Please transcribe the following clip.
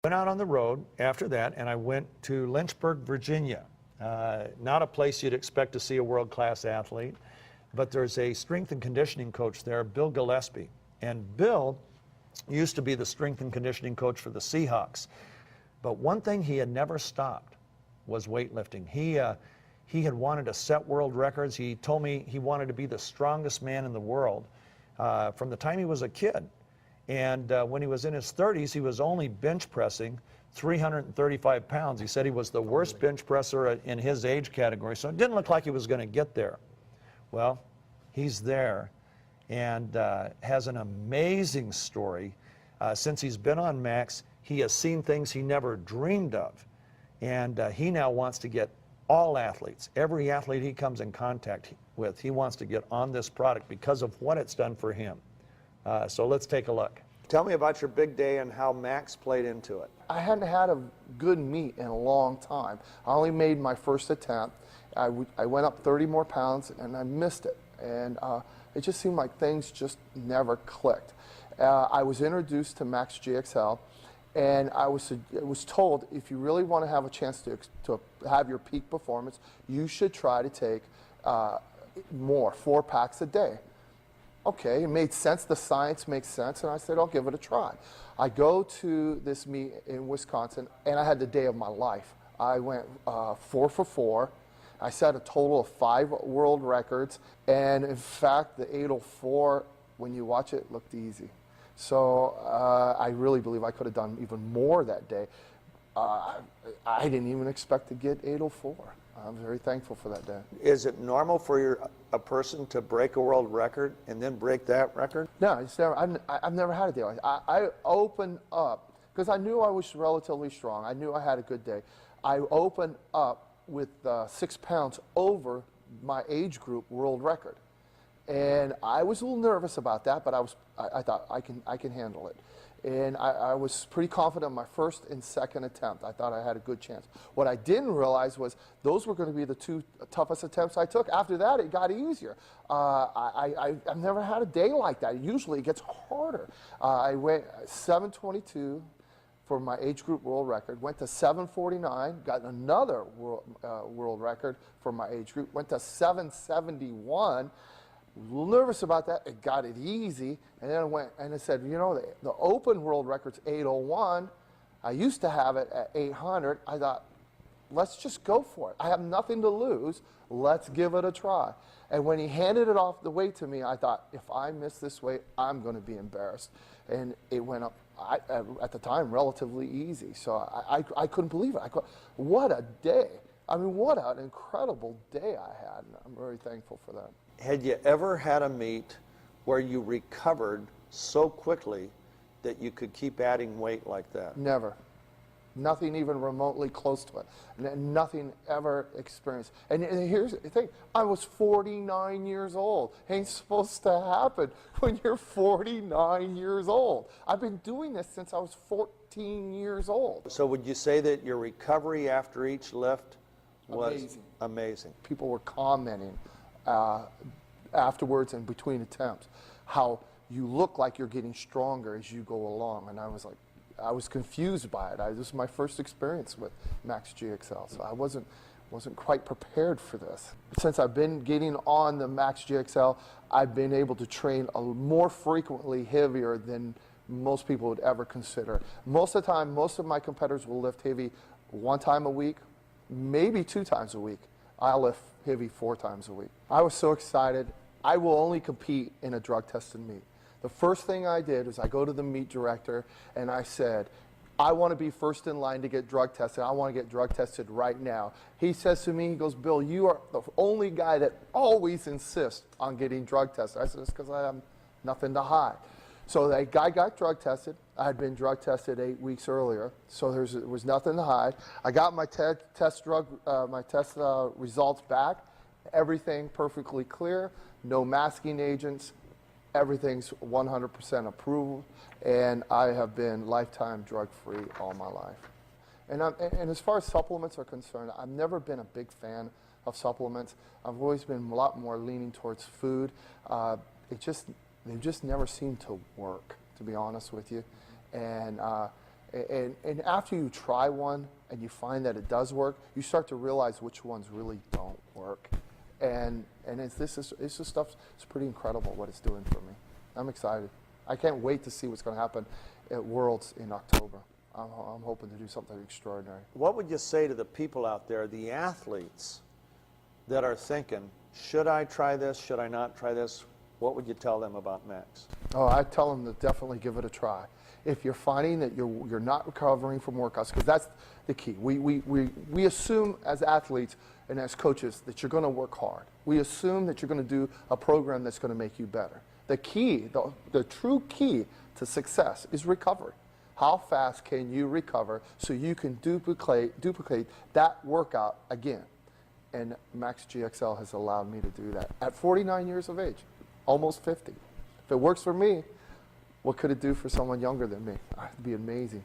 Went out on the road after that, and I went to Lynchburg, Virginia. Not a place you'd expect to see a world-class athlete, but there's a strength and conditioning coach there, Bill Gillespie. And Bill used to be the strength and conditioning coach for the Seahawks. But one thing he had never stopped was weightlifting. He had wanted to set world records. He told me he wanted to be the strongest man in the world from the time he was a kid. And when he was in his 30s, he was only bench pressing 335 pounds. He said he was the worst bench presser in his age category, so it didn't look like he was going to get there. Well, he's there and has an amazing story. Since he's been on Max, he has seen things he never dreamed of. And he now wants to get all athletes, every athlete he comes in contact with, he wants to get on this product because of what it's done for him. So let's take a look. Tell me about your big day and how Max played into it. I hadn't had a good meet in a long time. I only made my first attempt. I went up 30 more pounds and I missed it. And it just seemed like things just never clicked. I was introduced to MaxGXL, and I was told if you really want to have a chance to have your peak performance, you should try to take 4 packs a day. Okay, it made sense, the science makes sense, and I said, I'll give it a try. I go to this meet in Wisconsin, and I had the day of my life. I went 4 for 4. I set a total of 5 world records, and in fact, the 804, when you watch it, looked easy. So I really believe I could have done even more that day. I didn't even expect to get 804. I'm very thankful for that day. Is it normal for a person to break a world record and then break that record? No, it's never. I've never had a day like that. I opened up, because I knew I was relatively strong. I knew I had a good day. I opened up with 6 pounds over my age group world record. And I was a little nervous about that, but I thought I can handle it. And I was pretty confident in my first and second attempt. I thought I had a good chance. What I didn't realize was those were going to be the 2 toughest attempts I took. After that, it got easier. I've never had a day like that. Usually it gets harder. I went 722 for my age group world record, went to 749, got another world record for my age group, went to 771. A little nervous about that. It got it easy, and then I went and I said, you know, the open world record's 801. I used to have it at 800. I thought, let's just go for it. I have nothing to lose. Let's give it a try. And when he handed it off the weight to me, I thought, if I miss this weight, I'm going to be embarrassed. And it went up, at the time, relatively easy. So I couldn't believe it. What a day. I mean, what an incredible day I had. And I'm very thankful for that. Had you ever had a meet where you recovered so quickly that you could keep adding weight like that? Never. Nothing even remotely close to it. Nothing ever experienced. And here's the thing. I was 49 years old. Ain't supposed to happen when you're 49 years old. I've been doing this since I was 14 years old. So would you say that your recovery after each lift was amazing? People were commenting afterwards and between attempts how you look like you're getting stronger as you go along, and I was like, I was confused by it. This was my first experience with MaxGXL, so I wasn't quite prepared for this. Since I've been getting on the MaxGXL, I've been able to train more frequently heavier than most people would ever consider. Most of the time, most of my competitors will lift heavy 1 time a week, maybe 2 times a week. I lift heavy 4 times a week. I was so excited. I will only compete in a drug-tested meet. The first thing I did is I go to the meet director and I said, I want to be first in line to get drug tested. I want to get drug tested right now. He says to me, he goes, Bill, you are the only guy that always insists on getting drug tested. I said, it's because I have nothing to hide. So that guy got drug tested. I had been drug tested 8 weeks earlier, so there was nothing to hide. I got my test results back. Everything perfectly clear, no masking agents. Everything's 100% approved, and I have been lifetime drug-free all my life. And as far as supplements are concerned, I've never been a big fan of supplements. I've always been a lot more leaning towards food. They just never seem to work, to be honest with you. And And after you try one and you find that it does work, you start to realize which ones really don't work. And this stuff, it's pretty incredible what it's doing for me. I'm excited. I can't wait to see what's going to happen at Worlds in October. I'm hoping to do something extraordinary. What would you say to the people out there, the athletes that are thinking, should I try this, should I not try this? What would you tell them about Max? Oh, I tell them to definitely give it a try. If you're finding that you're not recovering from workouts, because that's the key. We assume as athletes and as coaches that you're going to work hard. We assume that you're going to do a program that's going to make you better. The key, the true key to success is recovery. How fast can you recover so you can duplicate that workout again? And MaxGXL has allowed me to do that at 49 years of age, almost 50. If it works for me, what could it do for someone younger than me? It'd be amazing.